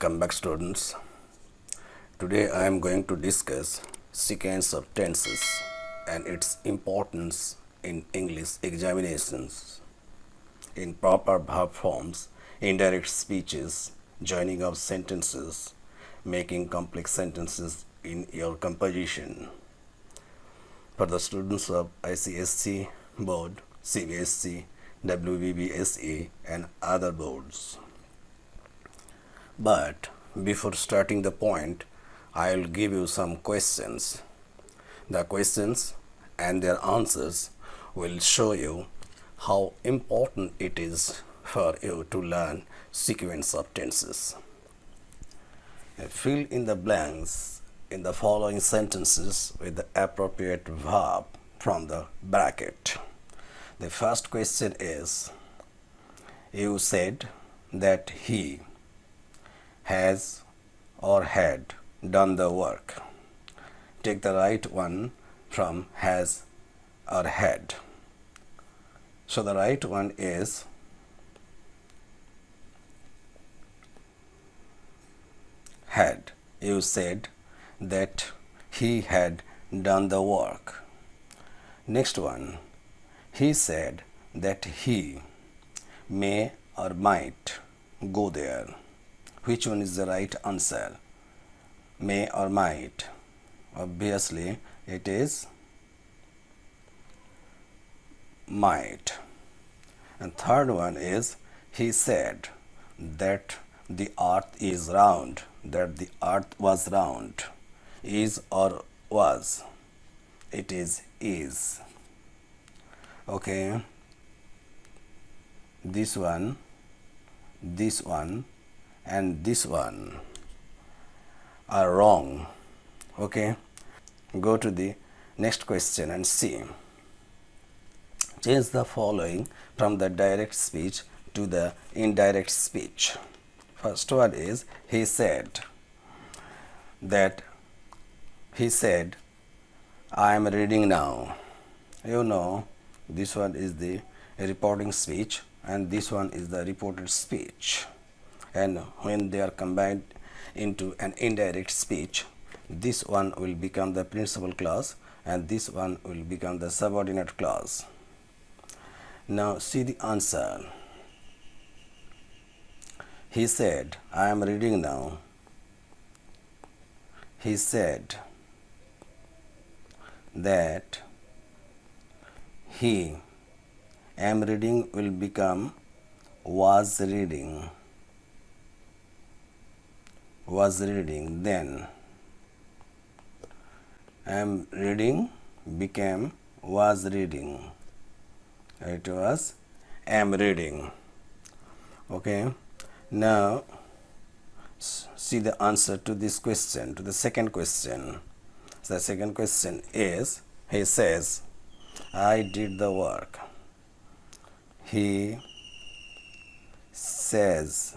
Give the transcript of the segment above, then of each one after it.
Welcome back, students. Today I am going to discuss sequence of tenses and its importance in English examinations, in proper verb forms, indirect speeches, joining of sentences, making complex sentences in your composition. For the students of ICSC board, CBSC, WBBSE and other boards. But before starting the point, I'll give you some questions. The questions and their answers will show you how important it is for you to learn sequence of tenses. Fill in the blanks in the following sentences with the appropriate verb from the bracket. The first question is, you said that he has or had done the work. Take the right one from has or had. So the right one is had. You said that he had done the work. Next one, he said that he may or might go there. Which one is the right answer? May or might? Obviously, it is might. And third one is, he said that the earth is round, that the earth was round. Is or was? It is. Okay. This one, and this one are wrong. Okay, go to the next question and see. Change the following from the direct speech to the indirect speech. First one is, he said that I am reading now. You know, this one is the reporting speech and this one is the reported speech. And when they are combined into an indirect speech, this one will become the principal clause and this one will become the subordinate clause. Now see the answer. He said, I am reading now. He said that he am reading will become was reading. Then am reading became was reading. It was am reading. Okay, now see the answer to this question, to the second question. So the second question is, he says, I did the work. He says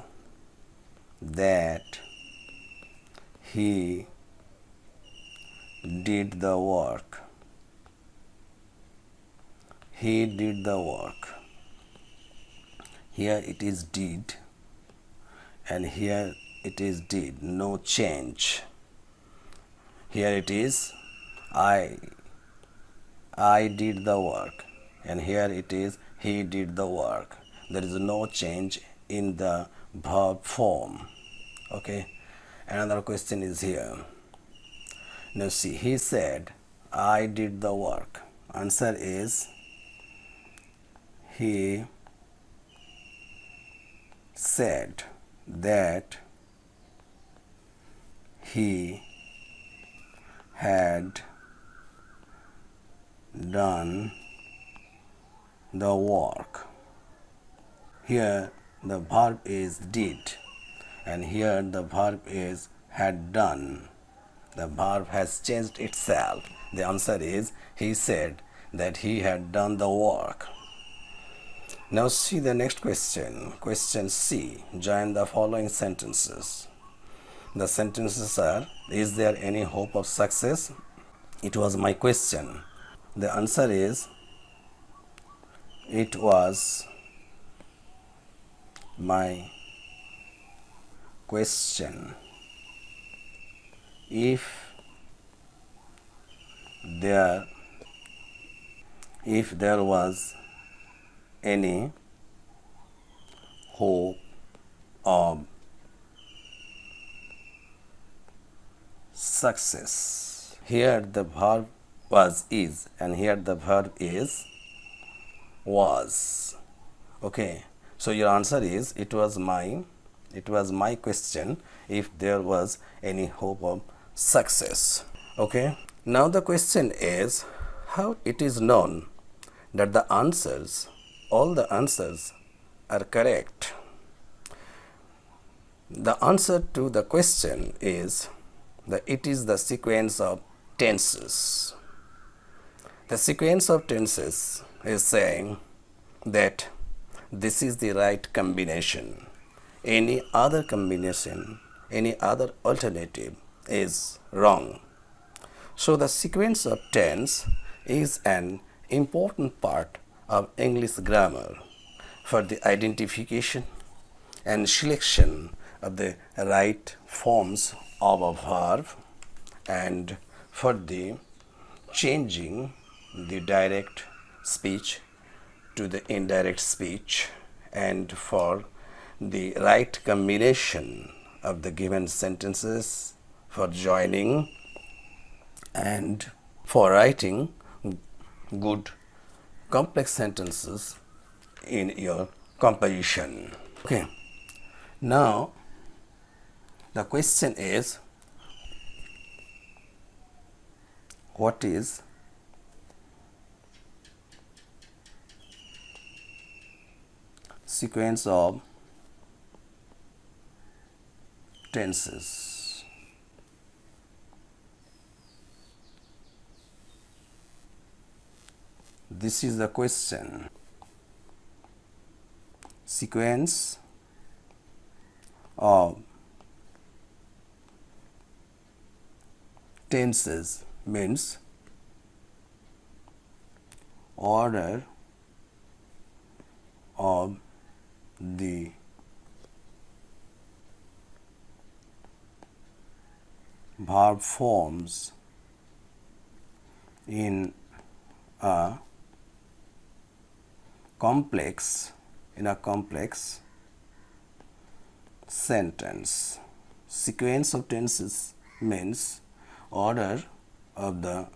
that he did the work. He did the work. Here it is did and here it is did. No change. Here it is I did the work and here it is he did the work. There is no change in the verb form. Okay. Another question is here. Now see, he said, I did the work. Answer is, he said that he had done the work. Here the verb is did and here the verb is had done. The verb has changed itself. The answer is, he said that he had done the work. Now see the next question. Question C. Join the following sentences. The sentences are, is there any hope of success? It was my question. The answer is, it was my question. If there was any hope of success. Here the verb was is, and here the verb is was. Okay, so your answer is it was my question if there was any hope of success. Okay, now the question is how it is known that all the answers are correct. The answer to the question is that it is the sequence of tenses. The sequence of tenses is saying that this is the right combination. Any other combination, any other alternative is wrong. So the sequence of tense is an important part of English grammar for the identification and selection of the right forms of a verb, and for the changing the direct speech to the indirect speech, and for the right combination of the given sentences for joining and for writing good complex sentences in your composition. Okay, now the question is, what is sequence of tenses? This is the question. Sequence of tenses means order of the verb forms in a complex sentence. Sequence of tenses means order of the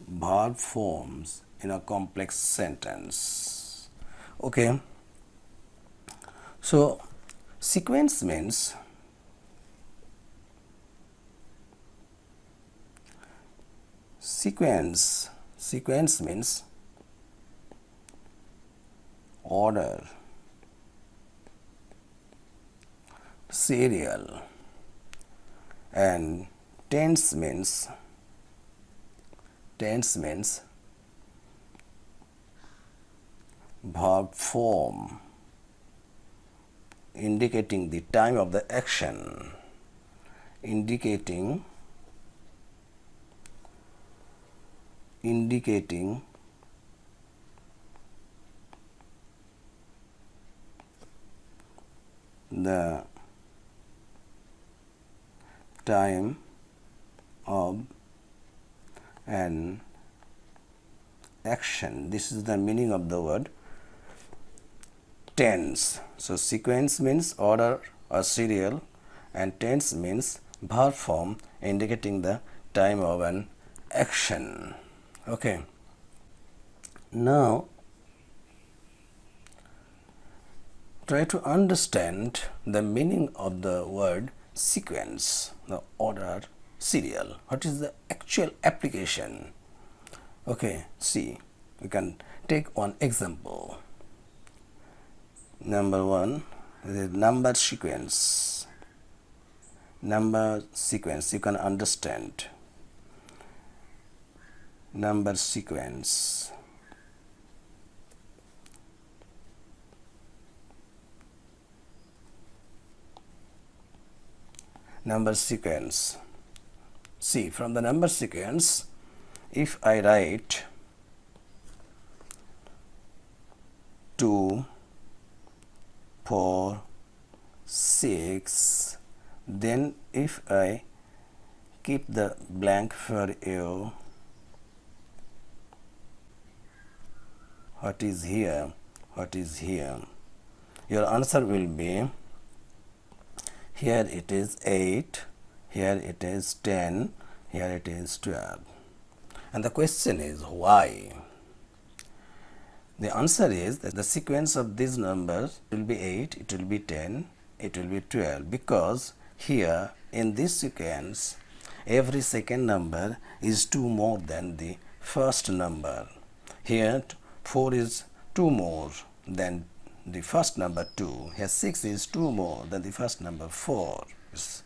verb forms in a complex sentence. Okay, so sequence means order, serial, and tense means verb form indicating the time of the action, indicating the time of an action. This is the meaning of the word tense. So sequence means order or serial, and tense means verb form indicating the time of an action. Okay, now try to understand the meaning of the word sequence, the order, serial. What is the actual application? Okay, see, we can take one example. Number one, the number sequence. You can understand. Number sequence. Number sequence. See, from the number sequence, if I write 2, 4, 6. Then if I keep the blank for you, what is here? What is here? Your answer will be, here it is 8, here it is 10, here it is 12. And the question is why? The answer is that the sequence of these numbers will be 8, it will be 10, it will be 12, because here in this sequence every second number is 2 more than the first number. Here 4 is 2 more than the first number 2. Here 6 is 2 more than the first number 4. It's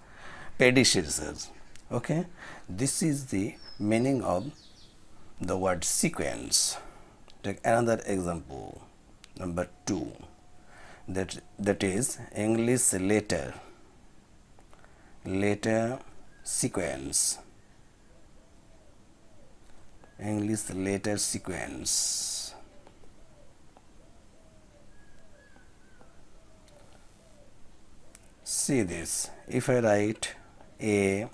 predecessors. Okay, this is the meaning of the word sequence. Take another example, number 2. That is English letter sequence. English letter sequence. See this. If I write A,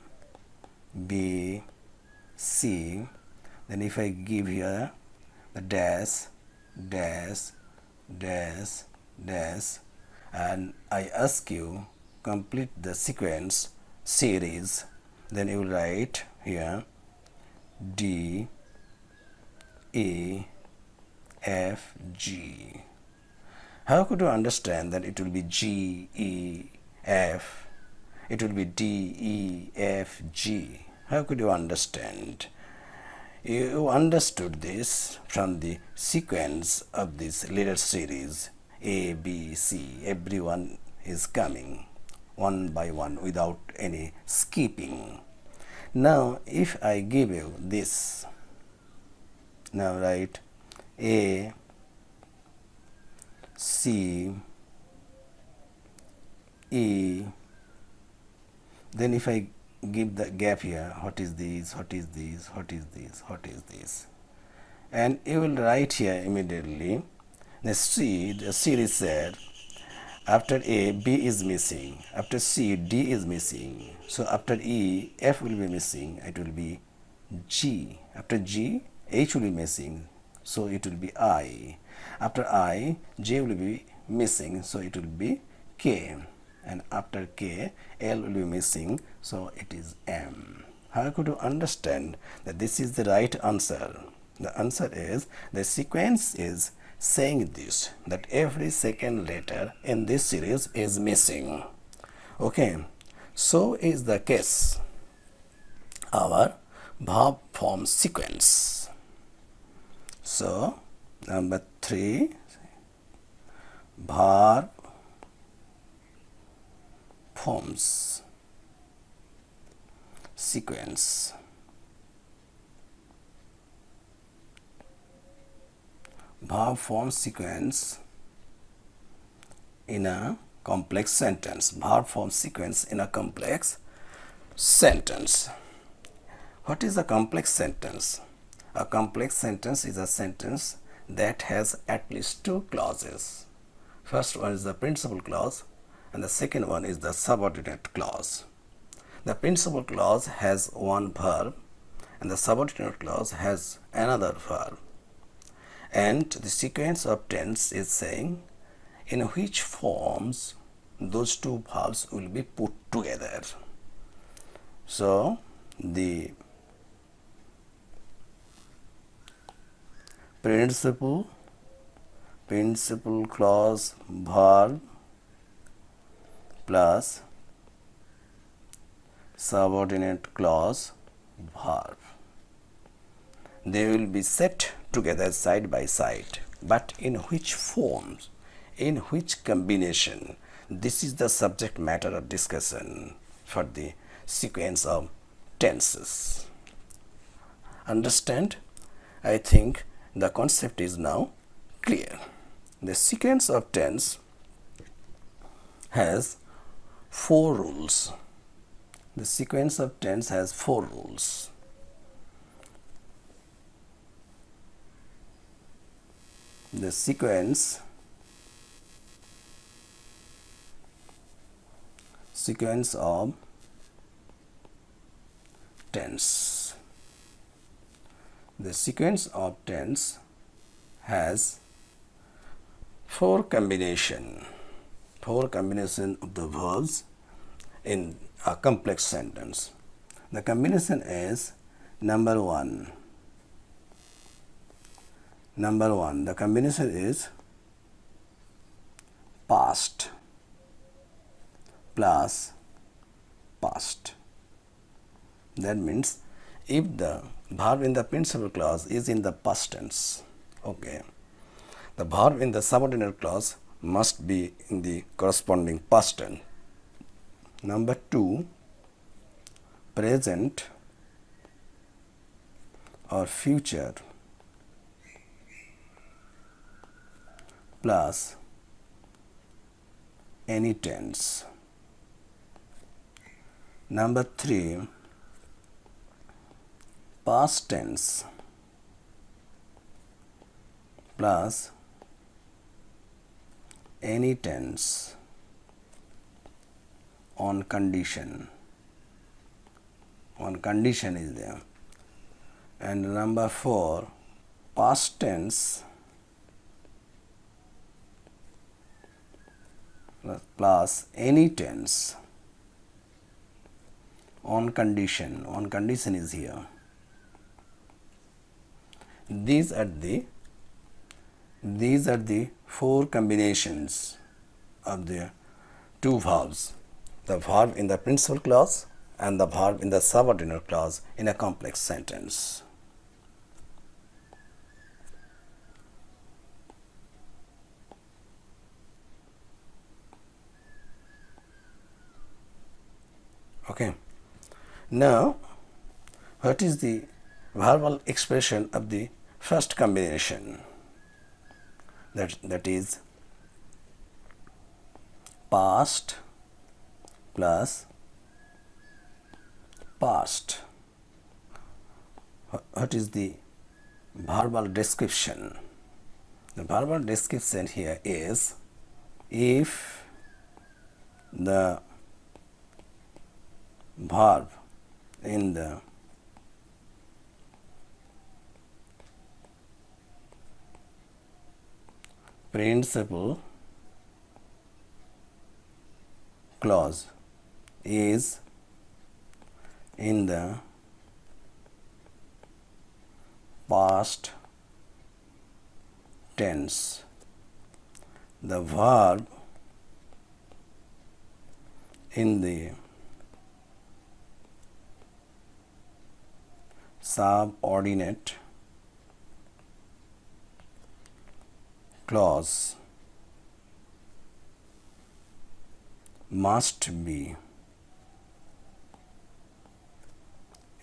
B, C, then if I give here the dash, dash, dash, dash, and I ask you complete the sequence series, then you will write here D, E, F, G. How could you understand that it will be G, E, F? It will be D, E, F, G. How could you understand? You understood this from the sequence of this letter series A, B, C. Everyone is coming one by one without any skipping. Now if I give you this, now write A, C, E, then if I give the gap here, what is this, what is this, what is this, what is this, and you will write here immediately the C, the series said after A, B is missing, after C, D is missing, so after E, F will be missing, it will be G, after G, H will be missing, so it will be I, after I, J will be missing, so it will be K, and after K, L will be missing, so it is M. How could you understand that this is the right answer? The answer is, the sequence is saying this, that every second letter in this series is missing. Okay, so is the case our verb form sequence. So number 3, verb forms sequence. Verb form sequence in a complex sentence. Verb form sequence in a complex sentence. What is a complex sentence? A complex sentence is a sentence that has at least 2 clauses. First one is the principal clause and the second one is the subordinate clause. The principal clause has one verb and the subordinate clause has another verb. And the sequence of tense is saying in which forms those 2 verbs will be put together. So the principal clause verb plus subordinate clause verb, they will be set together side by side, but in which forms, in which combination, this is the subject matter of discussion for the sequence of tenses. Understand? I think the concept is now clear. The sequence of tense has 4 rules. The sequence of tense has 4 rules. The sequence sequence of tense. The sequence of tense has four combination of the verbs in a complex sentence. The combination is number one. The combination is past plus past. That means if the verb in the principal clause is in the past tense, okay, the verb in the subordinate clause must be in the corresponding past tense. Number two, present or future plus any tense. Number three, past tense plus any tense on condition. Is there. And number four, past tense plus any tense on condition. Is here. These are the four combinations of the two verbs, the verb in the principal clause and the verb in the subordinate clause in a complex sentence. Okay. Now, what is the verbal expression of the first combination? That is past plus past. What is the verbal description? The verbal description here is if the verb in the principal clause is in the past tense, the verb in the subordinate clause must be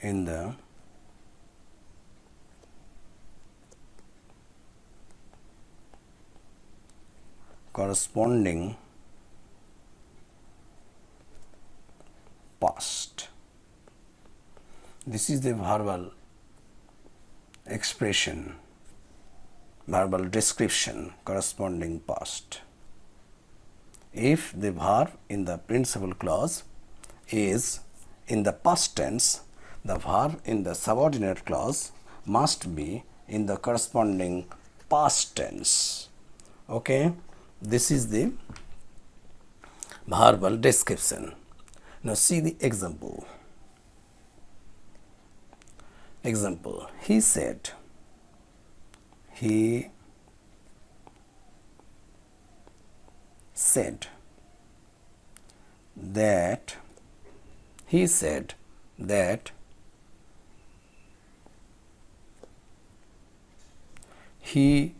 in the corresponding past. This is the verbal expression, verbal description corresponding past. If the verb in the principal clause is in the past tense, the verb in the subordinate clause must be in the corresponding past tense. Okay, this is the verbal description. Now see the example. Example, he said, that he said that he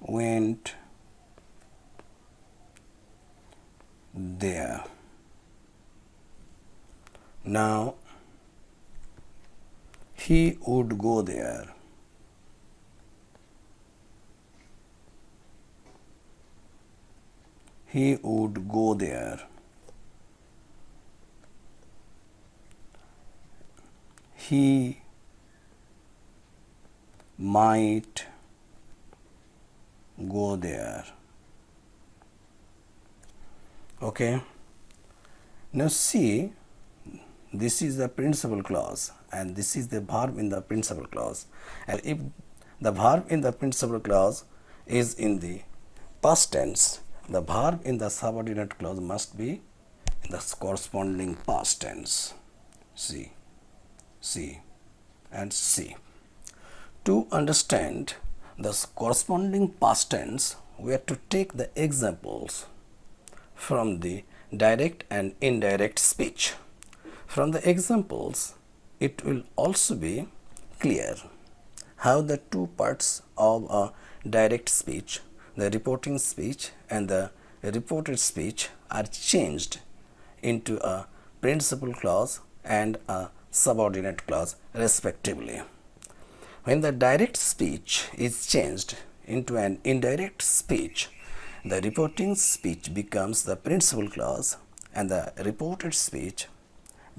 went there. Now he would go there. He would go there. He might go there. Okay. Now see, this is the principal clause and this is the verb in the principal clause. And if the verb in the principal clause is in the past tense, the verb in the subordinate clause must be in the corresponding past tense. See, and see. To understand the corresponding past tense, we have to take the examples from the direct and indirect speech. From the examples, it will also be clear how the two parts of a direct speech, the reporting speech and the reported speech, are changed into a principal clause and a subordinate clause respectively. When the direct speech is changed into an indirect speech, the reporting speech becomes the principal clause and the reported speech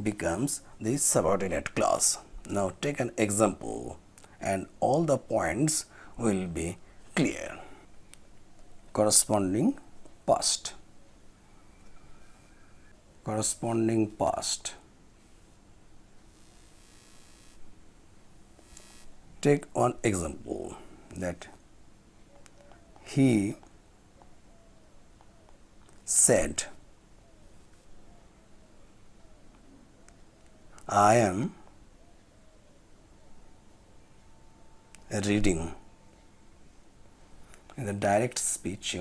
becomes the subordinate clause. Now take an example and all the points will be clear. Corresponding past. Corresponding past. Take one example that he said, I am reading. In the direct speech,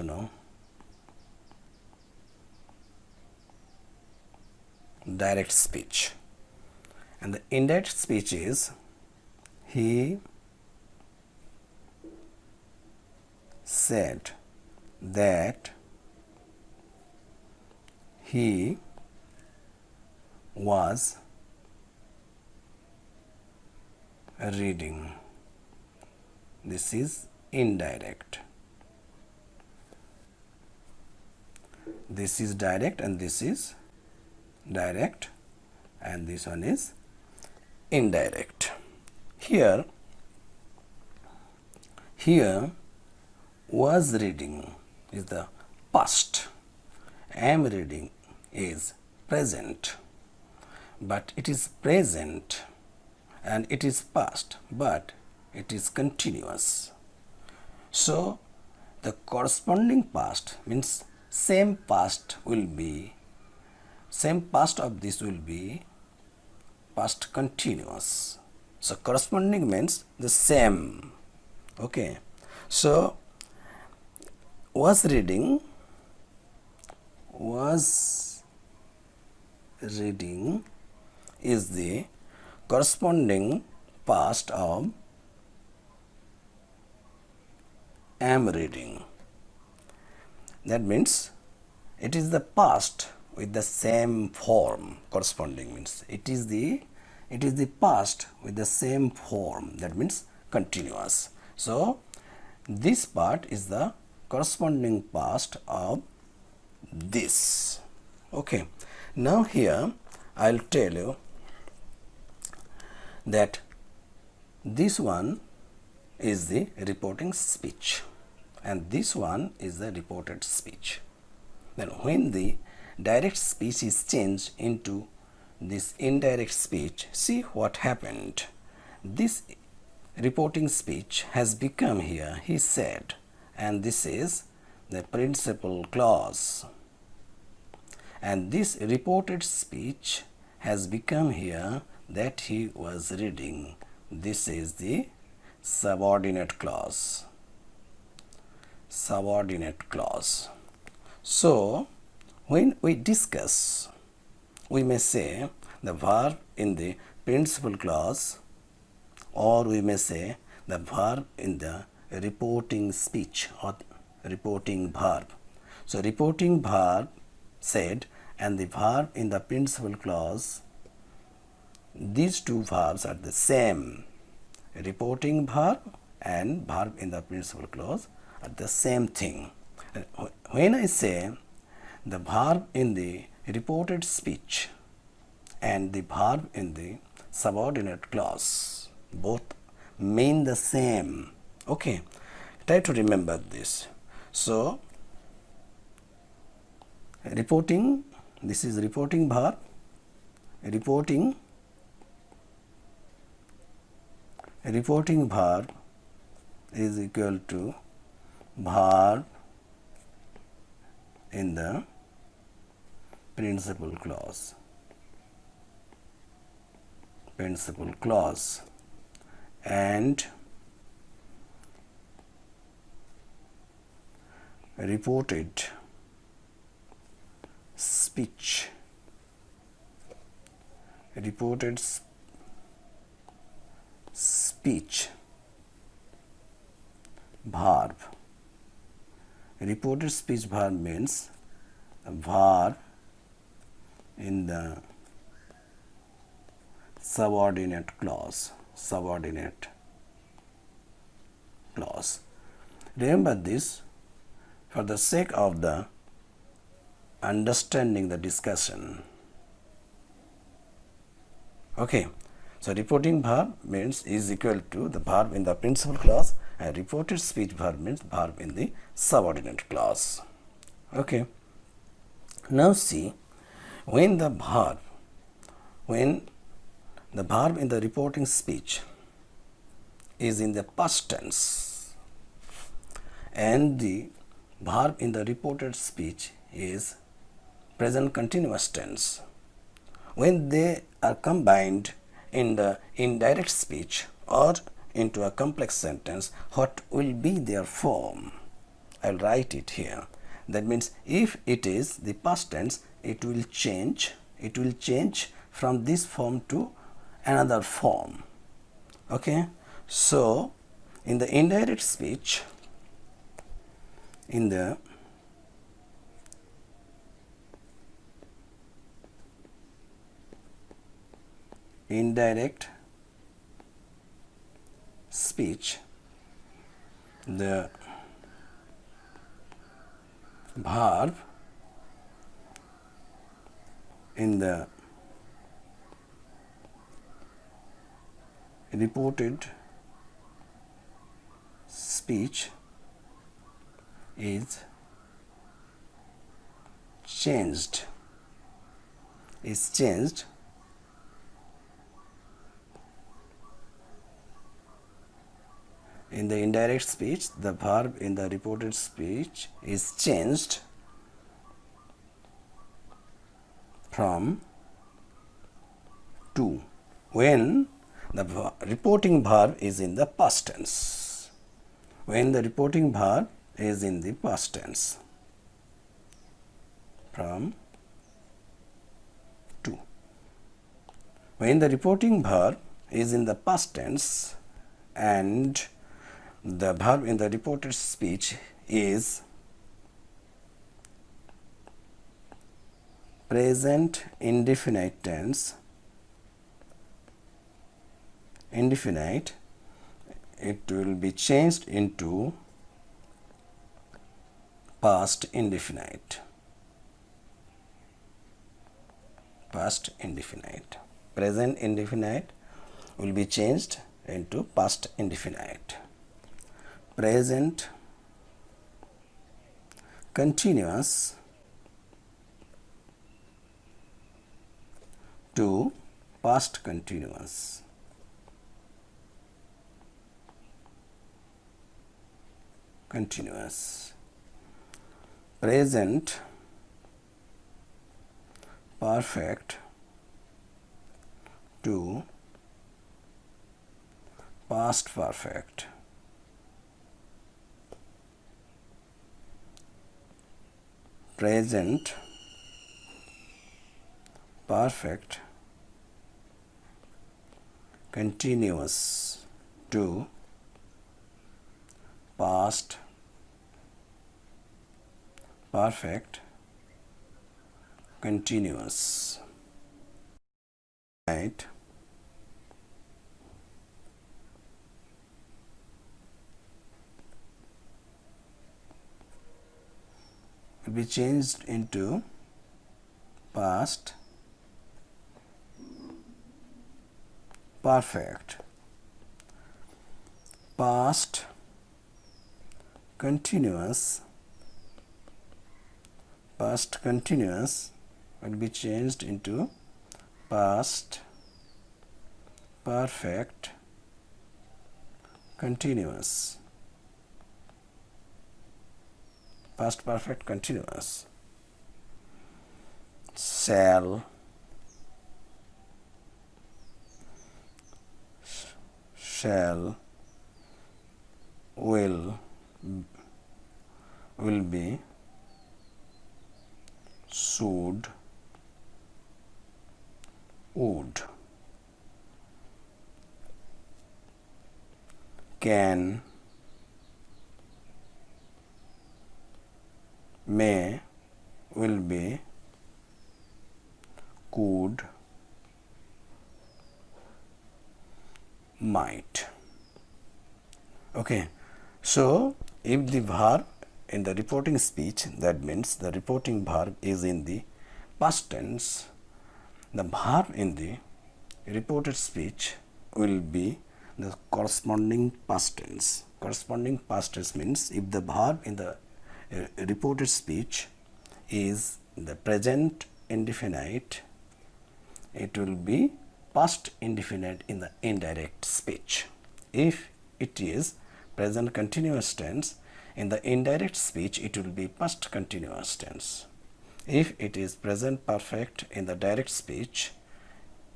direct speech. And the indirect speech is he said that he was reading. This is indirect. This is direct and this is direct and this one is indirect. Here was reading is the past, am reading is present, but it is present and it is past, but it is continuous. So the corresponding past means same past of this will be past continuous. So corresponding means the same. Okay. So was reading is the corresponding past of am reading. That means it is the past with the same form. Corresponding means it is the past with the same form. That means continuous. So this part is the corresponding past of this. Okay. Now here I'll tell you that this one is the reporting speech and this one is the reported speech. Then when the direct speech is changed into this indirect speech, see what happened. This reporting speech has become here, he said, and this is the principal clause. And this reported speech has become here that he was reading. This is the subordinate clause. Subordinate clause. So when we discuss, we may say the verb in the principal clause, or we may say the verb in the reporting speech or reporting verb. So reporting verb said and the verb in the principal clause, these two verbs are the same. Reporting verb and verb in the principal clause are the same thing. When I say the verb in the reported speech and the verb in the subordinate clause, both mean the same. Okay, try to remember this. So Reporting, this is reporting verb. Reporting verb is equal to verb in the principal clause. Principal clause. And reported speech. Reported speech verb. Reported speech verb means a verb in the subordinate clause. Subordinate clause. Remember this for the sake of the understanding the discussion. Okay, so reporting verb means is equal to the verb in the principal clause, and reported speech verb means verb in the subordinate clause. Okay, now see, when the verb in the reporting speech is in the past tense and the verb in the reported speech is present continuous tense, when they are combined in the indirect speech or into a complex sentence, what will be their form? I'll write it here. That means if it is the past tense, it will change from this form to another form. Okay, so in the indirect speech, in the indirect speech, the verb in the reported speech is changed. In the indirect speech, the verb in the reported speech is changed from to when the reporting verb is in the past tense. When the reporting verb is in the past tense, from to. When the reporting verb is in the past tense and the verb in the reported speech is present indefinite tense, indefinite, it will be changed into past indefinite. Past indefinite. Present indefinite will be changed into past indefinite. Present continuous to past continuous. Continuous. Present perfect to past perfect. Present perfect continuous to past perfect continuous. Right. Will be changed into past perfect. Past continuous past continuous will be changed into past perfect continuous. Past perfect continuous. Shall, will be, should, would, can, may, will be, could, might. Okay, so if the verb in the reporting speech, that means the reporting verb is in the past tense, the verb in the reported speech will be the corresponding past tense. Corresponding past tense means if the verb in the reported speech is the present indefinite, it will be past indefinite in the indirect speech. If it is present continuous tense, in the indirect speech it will be past continuous tense. If it is present perfect in the direct speech,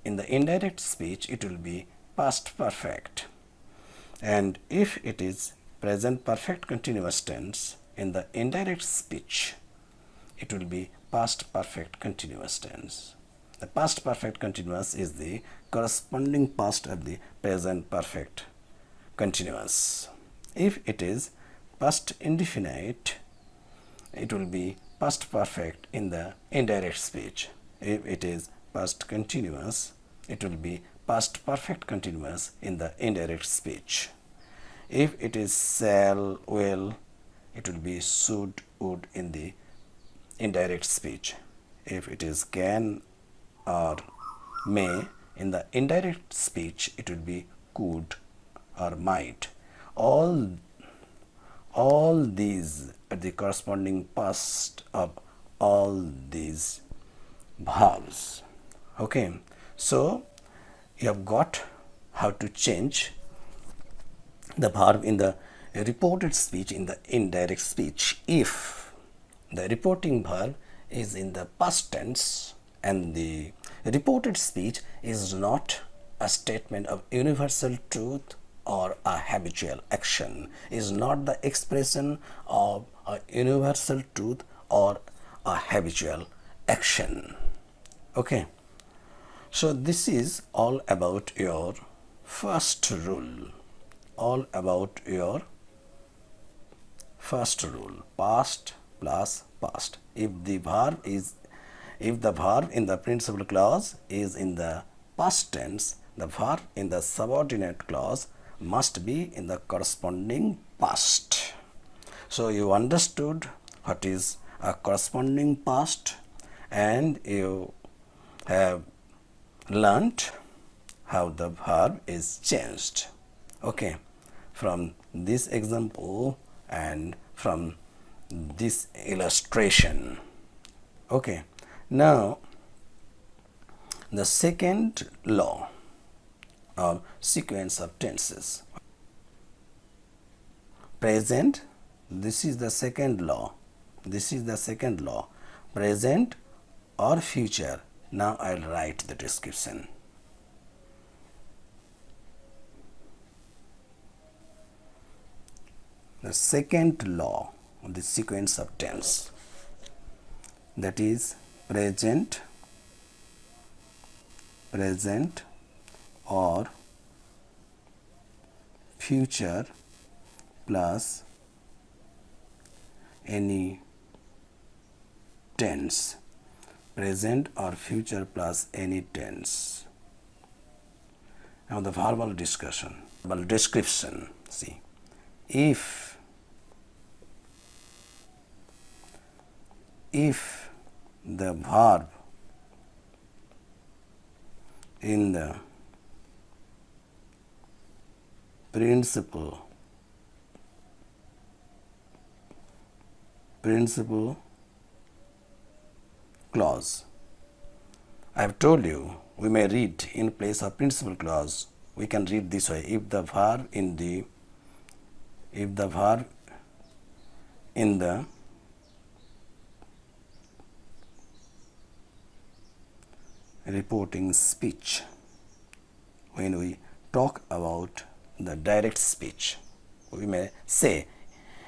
in the indirect speech it will be past perfect. And if it is present perfect continuous tense, in the indirect speech it will be past perfect continuous tense. The past perfect continuous is the corresponding past of the present perfect continuous. If it is past indefinite, it will be past perfect in the indirect speech. If it is past continuous, it will be past perfect continuous in the indirect speech. If it is shall, will, it will be should, would in the indirect speech. If it is can or may, in the indirect speech it will be could or might. All these are the corresponding past of all these verbs. Okay, so you have got how to change the verb in the reported speech in the indirect speech if the reporting verb is in the past tense and the reported speech is not a statement of universal truth or a habitual action, is not the expression of a universal truth or a habitual action. Okay, so this is all about your first rule, all about your first rule, past plus past. If the verb in the principal clause is in the past tense, the verb in the subordinate clause must be in the corresponding past. So you understood what is a corresponding past and you have learnt how the verb is changed. Okay, from this example and from this illustration. Okay, now the second law of sequence of tenses. Present, this is the second law. This is the second law. Present or future. Now I'll write the description. The second law of the sequence of tense, that is present, or future plus any tense. Present or future plus any tense. Now the verbal discussion, verbal description. See, if the verb in the principal clause. I have told you we may read in place of principal clause. We can read this way: if the verb in the reporting speech. When we talk about the direct speech, we may say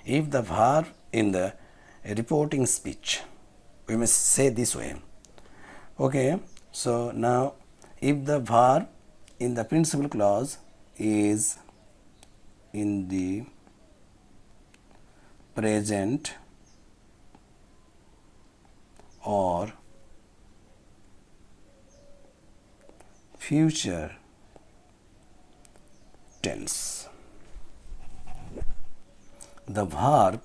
if the verb in the reporting speech, we may say this way. Okay, so now if the verb in the principal clause is in the present or future tense, the verb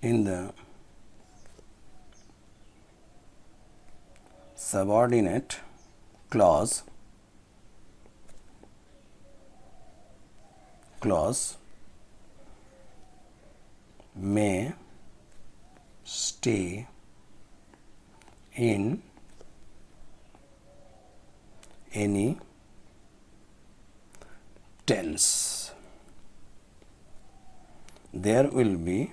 in the subordinate clause may stay in any tense. There will be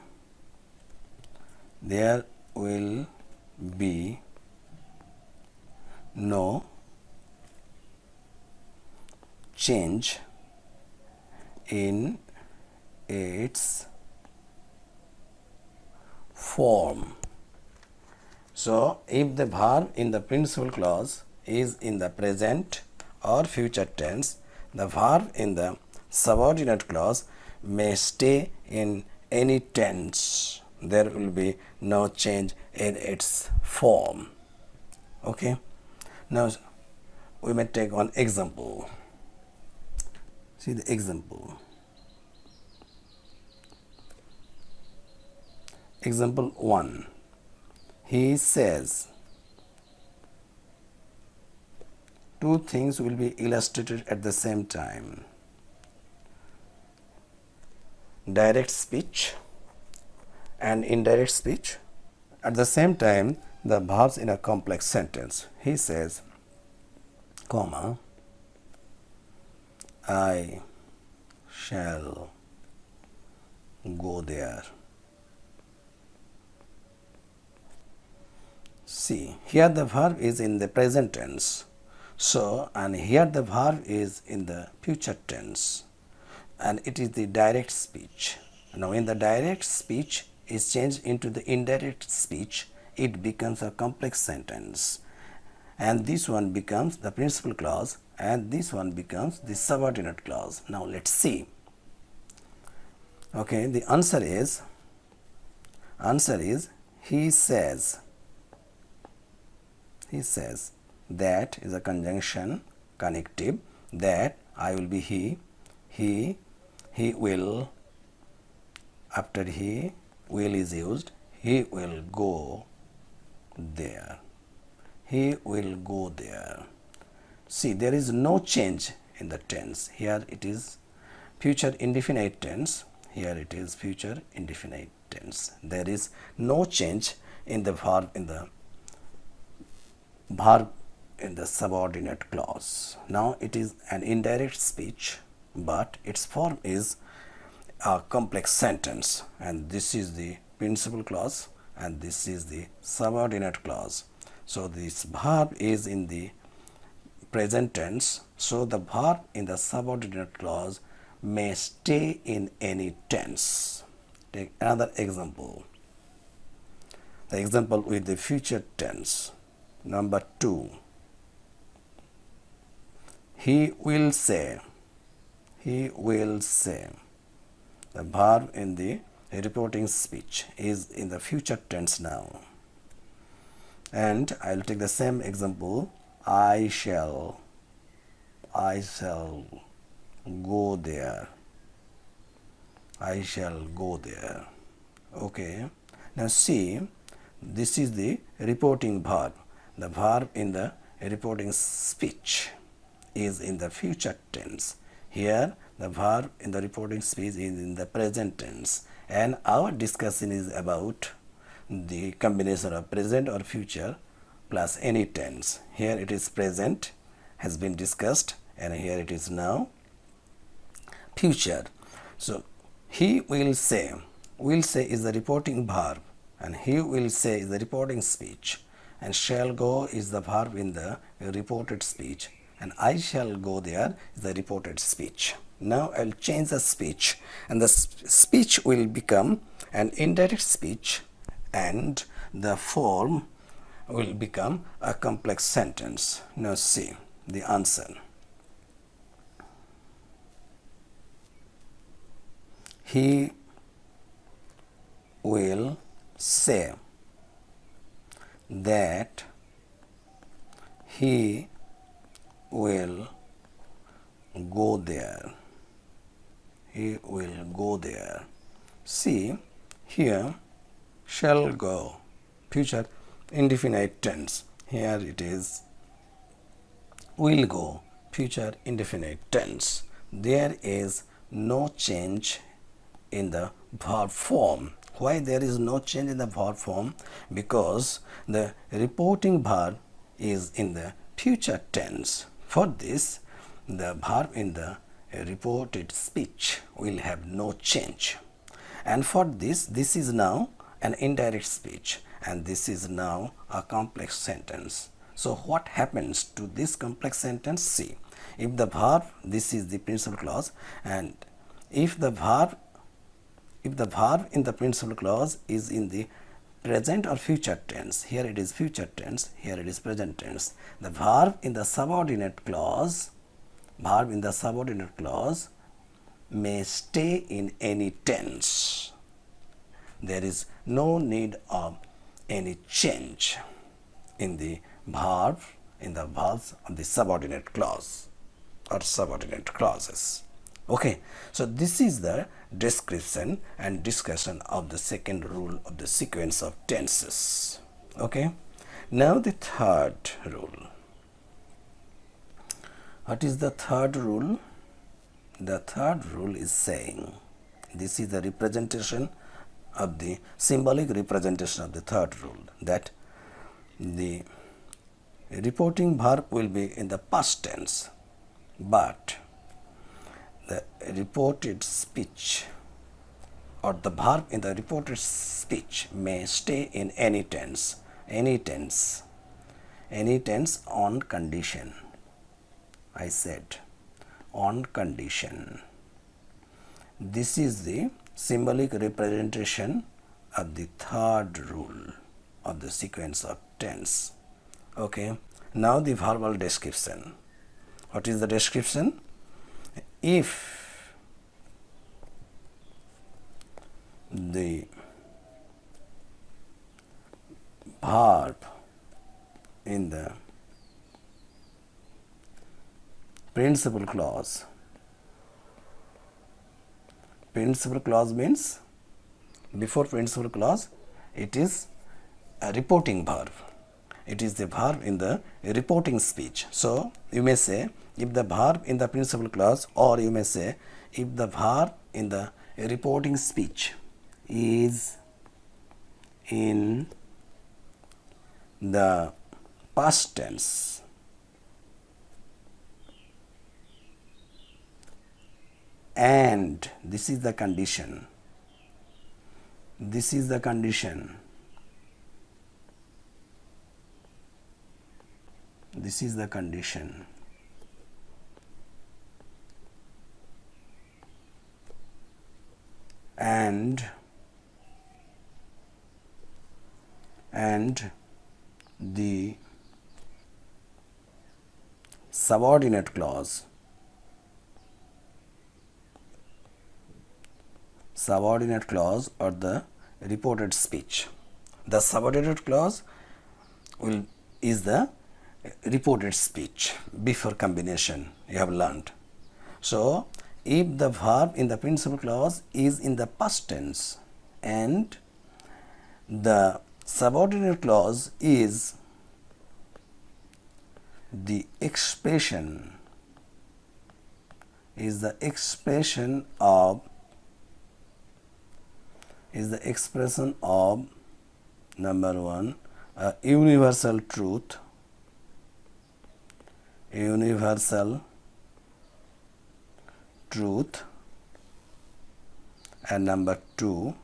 no change in its form. So, if the verb in the principal clause is in the present or future tense, the verb in the subordinate clause may stay in any tense. There will be no change in its form. Okay. Now, we may take one example. See the example. Example 1. He says. Two things will be illustrated at the same time. Direct speech and indirect speech. At the same time, the verbs in a complex sentence. He says, comma, I shall go there. See, here the verb is in the present tense. So, and here the verb is in the future tense. And it is the direct speech. Now, when the direct speech is changed into the indirect speech, it becomes a complex sentence. And this one becomes the principal clause, and this one becomes the subordinate clause. Now, let's see. Okay, the answer is he says. He says. That is a conjunction, connective, that I will be he will, after he will is used, he will go there. He will go there. See, there is no change in the tense. Here it is future indefinite tense. Here it is future indefinite tense. There is no change in the verb in the subordinate clause. Now it is an indirect speech, but its form is a complex sentence, and this is the principal clause and this is the subordinate clause. So this verb is in the present tense, so the verb in the subordinate clause may stay in any tense. Take another example. The example with the future tense. Number 2. He will say. He will say. The verb in the reporting speech is in the future tense now. And I will take the same example. I shall go there. I shall go there. Okay. Now see, this is the reporting verb. The verb in the reporting speech is in the future tense. Here the verb in the reporting speech is in the present tense, and our discussion is about the combination of present or future plus any tense. Here it is present has been discussed, and here it is now future. So he will say is the reporting verb, and he will say is the reporting speech, and shall go is the verb in the reported speech, and I shall go there is the reported speech. Now I'll change the speech, and the speech will become an indirect speech, and the form will become a complex sentence. Now see the answer. He will say that he will go there. He will go there. See here, shall go, future indefinite tense. Here it is will go, future indefinite tense. There is no change in the verb form. Why there is no change in the verb form? Because the reporting verb is in the future tense. For this, the verb in the reported speech will have no change. And for this is now an indirect speech, and this is now a complex sentence. So what happens to this complex sentence? See, if the verb, this is the principal clause, and if the verb in the principal clause is in the present or future tense, here it is future tense, here it is present tense. The verb in the subordinate clause may stay in any tense. There is no need of any change in the verb, in the verbs of the subordinate clause or subordinate clauses. Okay, so this is the description and discussion of the second rule of the sequence of tenses. Okay, now the third rule. What is the third rule? The third rule is saying, this is the representation of the symbolic representation of the third rule, that the reporting verb will be in the past tense, but the reported speech or the verb in the reported speech may stay in any tense on condition. I said on condition. This is the symbolic representation of the third rule of the sequence of tense. Okay, now the verbal description. What is the description? If the verb in the principal clause means before principal clause it is a reporting verb. It is the verb in the reporting speech. So you may say if the verb in the principal clause, or you may say if the verb in the reporting speech is in the past tense, and this is the condition, and the subordinate clause or the reported speech. The subordinate clause is the reported speech before combination, you have learned. So if the verb in the principal clause is in the past tense and the subordinate clause is the expression is the expression of number one, a universal truth, and number two,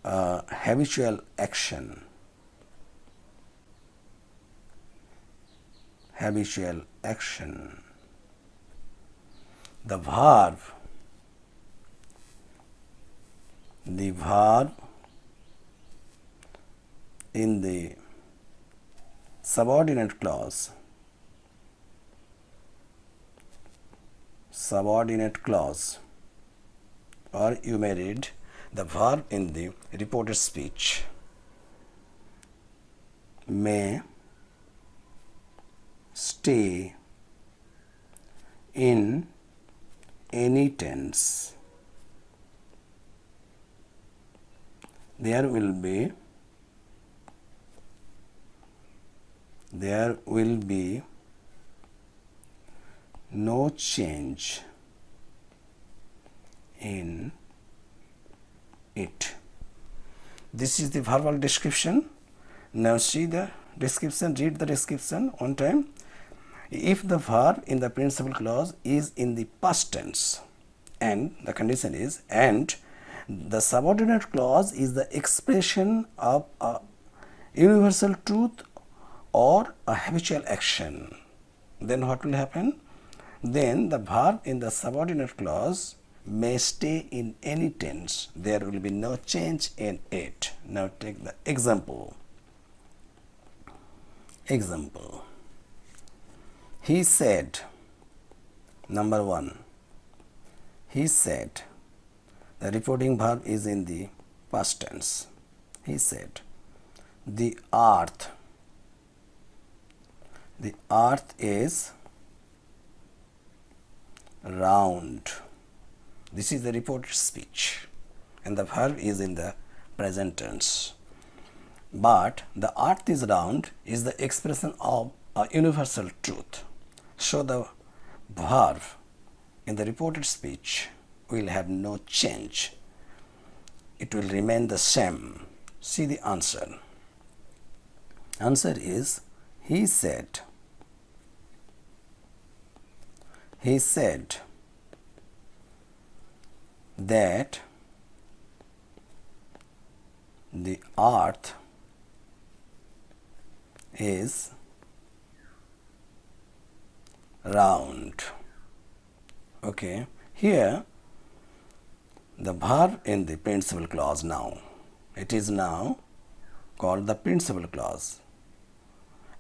habitual action. The verb in the subordinate clause or you may read the verb in the reported speech may stay in any tense. There will be no change in it. This is the verbal description. Now see the description, read the description one time. If the verb in the principal clause is in the past tense and the condition is and the subordinate clause is the expression of a universal truth or a habitual action, then what will happen? Then the verb in the subordinate clause may stay in any tense. There will be no change in it. Now take the example. He said, number one, he said. The reporting verb is in the past tense. He said, the earth is round. This is the reported speech and the verb is in the present tense. But the earth is round is the expression of a universal truth. So the verb in the reported speech will have no change. It will remain the same. See the answer. Answer is he said. He said that the earth is round. Okay, here the verb in the principal clause now. It is now called the principal clause.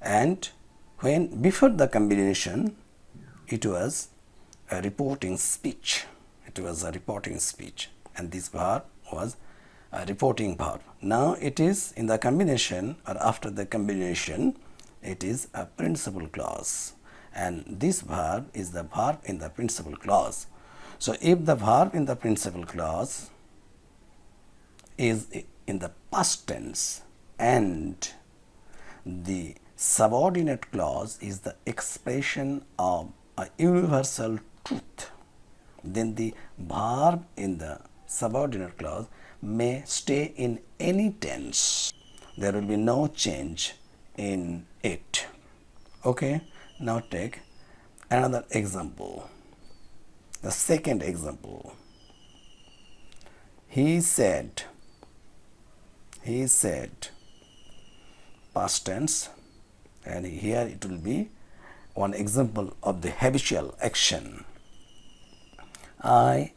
And when before the combination, it was a reporting speech. And this verb was a reporting verb. Now it is in the combination or after the combination, it is a principal clause. And this verb is the verb in the principal clause. So if the verb in the principal clause is in the past tense and the subordinate clause is the expression of a universal truth, then the verb in the subordinate clause may stay in any tense. There will be no change in it. Okay, now take another example. The second example. He said, past tense, and here it will be one example of the habitual action. I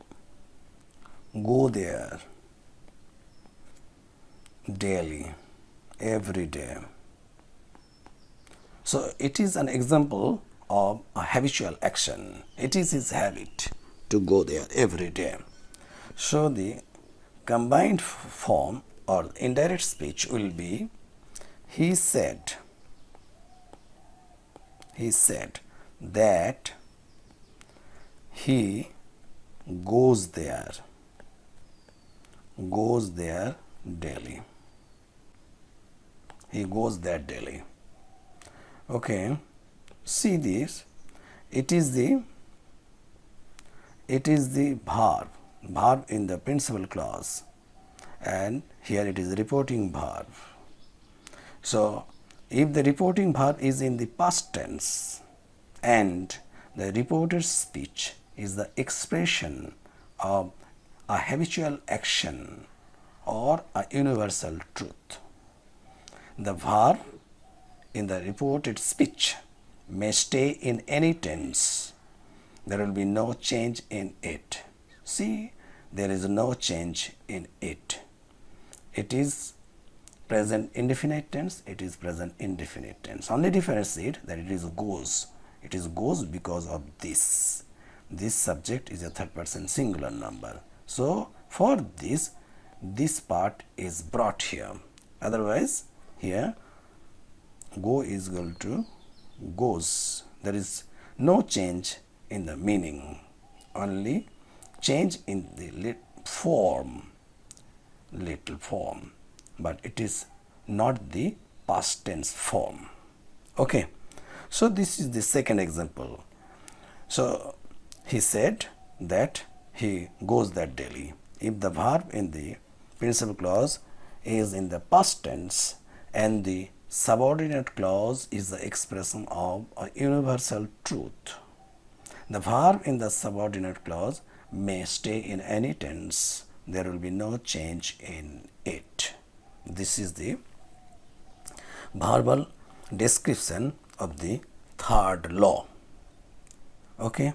go there daily, every day. So it is an example of a habitual action. It is his habit to go there every day. So the combined form or indirect speech will be he said that he goes there daily. He goes there daily. Okay, see this. it is the verb in the principal clause, and here it is reporting verb. So if the reporting verb is in the past tense and the reported speech is the expression of a habitual action or a universal truth, the verb in the reported speech may stay in any tense. There will be no change in it. See, there is no change in it. It is present indefinite tense, it is present indefinite tense. Only difference is that it is goes. It is goes because of this. This subject is a third person singular number. So for this part is brought here. Otherwise, here go is equal to goes. There is no change in the meaning, only change in the form, little form, but it is not the past tense form. Okay, so this is the second example. So he said that he goes that daily. If the verb in the principal clause is in the past tense and the subordinate clause is the expression of a universal truth, the verb in the subordinate clause may stay in any tense. There will be no change in it. This is the verbal description of the third law. Okay,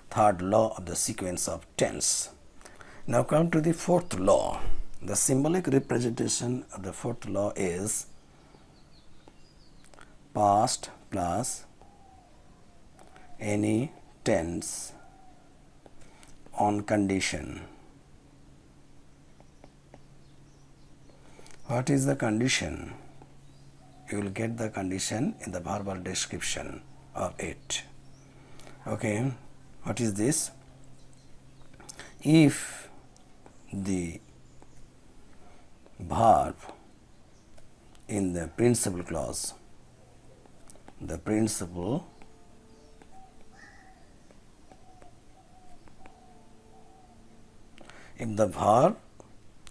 third law of the sequence of tense. Now come to the fourth law. The symbolic representation of the fourth law is past plus any tense on condition. What is the condition? You will get the condition in the verbal description of it. Okay, what is this? If the verb in the principal clause, the principal if the verb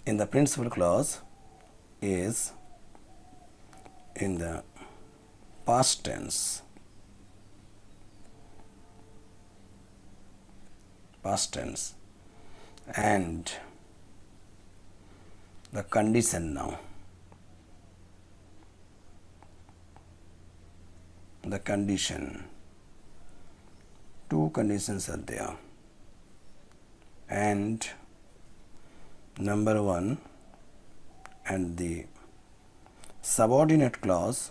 in the principal clause is in the past tense, and the condition now, the condition, two conditions are there, and number one, and the subordinate clause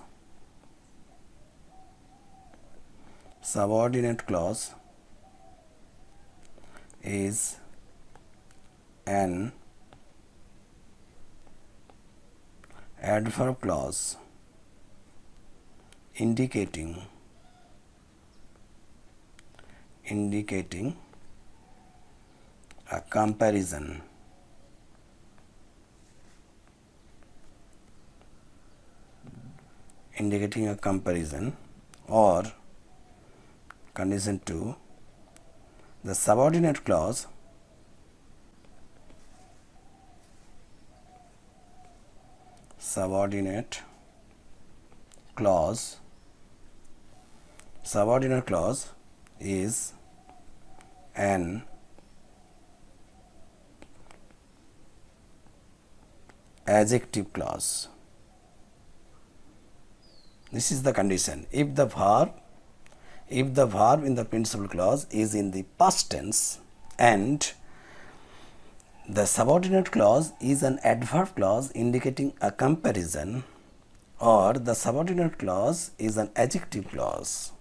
is an adverb clause indicating a comparison or condition 2, the subordinate clause is an adjective clause. This is the condition. If the verb in the principal clause is in the past tense and the subordinate clause is an adverb clause indicating a comparison, or the subordinate clause is an adjective clause,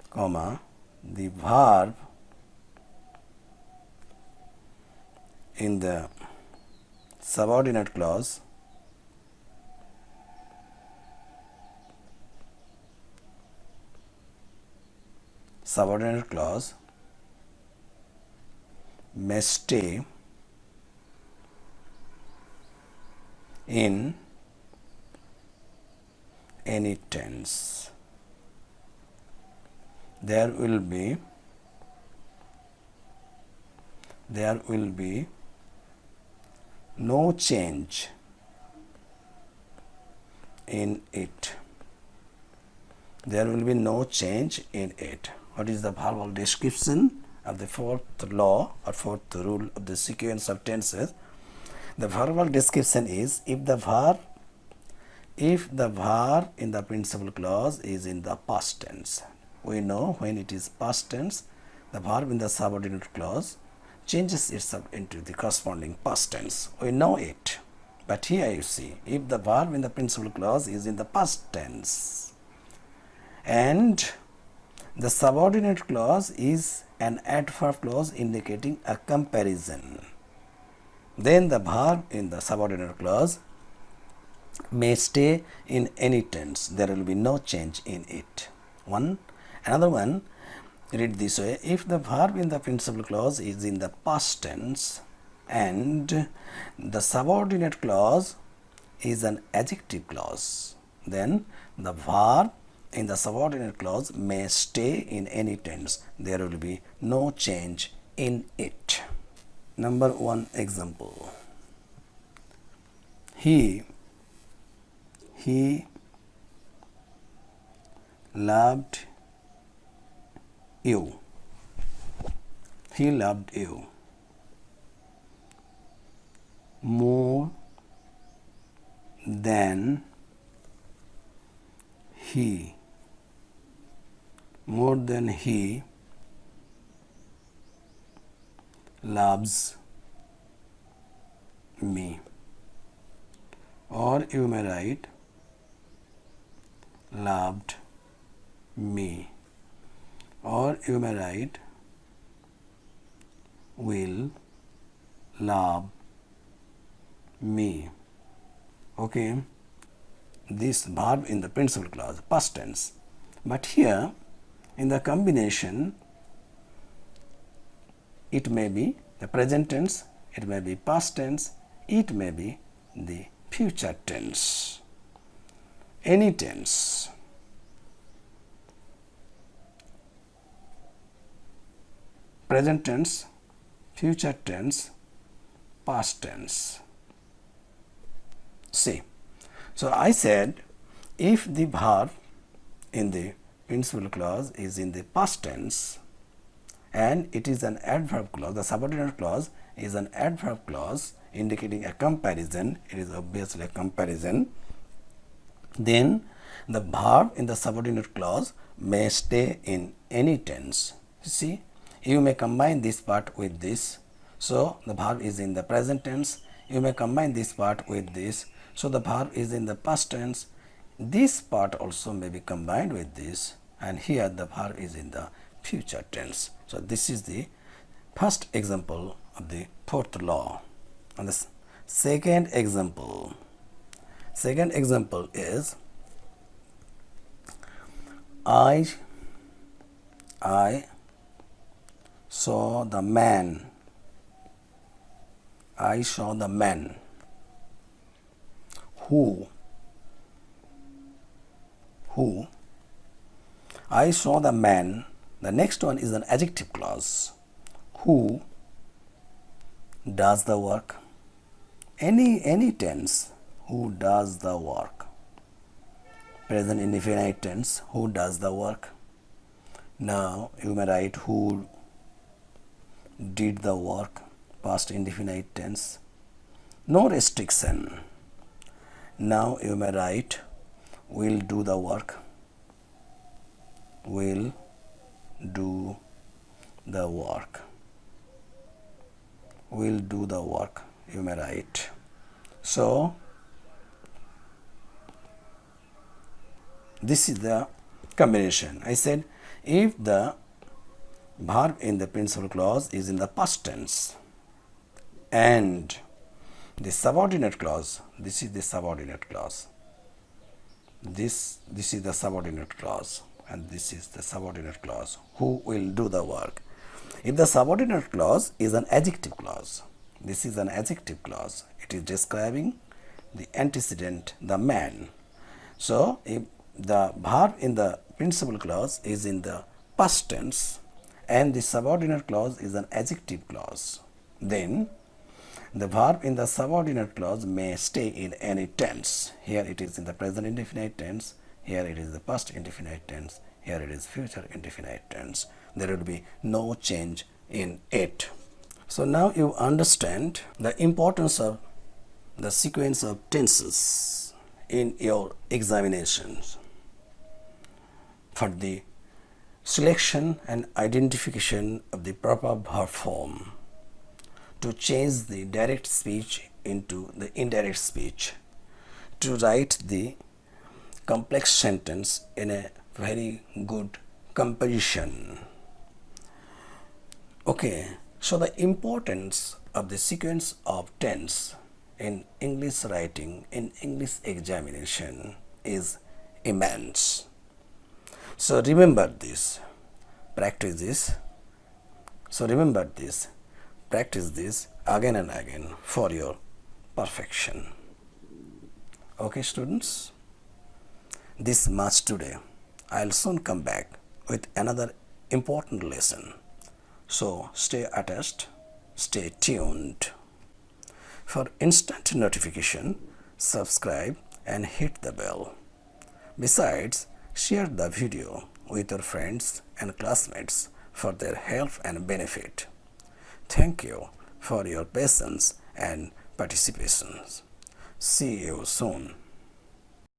comma, the verb in the subordinate clause may stay in any tense. there will be no change in it. There will be no change in it. What is the verbal description of the fourth law or fourth rule of the sequence of tenses? The verbal description is if the verb in the principal clause is in the past tense. We know when it is past tense, the verb in the subordinate clause changes itself into the corresponding past tense. We know it. But here you see, if the verb in the principal clause is in the past tense and the subordinate clause is an adverb clause indicating a comparison, then the verb in the subordinate clause may stay in any tense. There will be no change in it. Another one, read this way. If the verb in the principal clause is in the past tense and the subordinate clause is an adjective clause, then the verb in the subordinate clause may stay in any tense. There will be no change in it. Number 1 example. He loved you. He loved you more than he loves me. Or you may write loved me, or you may write will love me. Okay, this verb in the principal clause, past tense. But here in the combination, it may be the present tense, it may be past tense, it may be the future tense, any tense. Present tense, future tense, past tense. See, so I said if the verb in the principal clause is in the past tense and it is an adverb clause, the subordinate clause is an adverb clause indicating a comparison, it is obviously a comparison, then the verb in the subordinate clause may stay in any tense. You see, you may combine this part with this, so the verb is in the present tense. You may combine this part with this, so the verb is in the past tense. This part also may be combined with this, and here the verb is in the future tense. So this is the first example of the fourth law. And the second example is I saw the man. I saw the man who I saw the man. The next one is an adjective clause. Who does the work? Any tense. Who does the work? Present indefinite tense. Who does the work? Now you may write who did the work. Past indefinite tense. No restriction. Now you may write will do the work. Will do the work. Will do the work, you may write. So this is the combination. I said if the verb in the principal clause is in the past tense and the subordinate clause, this is the subordinate clause, this is the subordinate clause, and this is the subordinate clause, who will do the work. If the subordinate clause is an adjective clause, this is an adjective clause, it is describing the antecedent, the man. So if the verb in the principal clause is in the past tense and the subordinate clause is an adjective clause, then the verb in the subordinate clause may stay in any tense. Here it is in the present indefinite tense, here it is the past indefinite tense, here it is future indefinite tense. There will be no change in it. So now you understand the importance of the sequence of tenses in your examinations for the selection and identification of the proper verb form, to change the direct speech into the indirect speech, to write the complex sentence in a very good composition. Okay, so the importance of the sequence of tense in English writing, in English examination is immense. So remember this, practice this. So remember this, practice this again and again for your perfection. Okay, students, this much today. I'll soon come back with another important lesson. So stay attached, stay tuned. For instant notification, subscribe and hit the bell. Besides, share the video with your friends and classmates for their help and benefit. Thank you for your patience and participation. See you soon.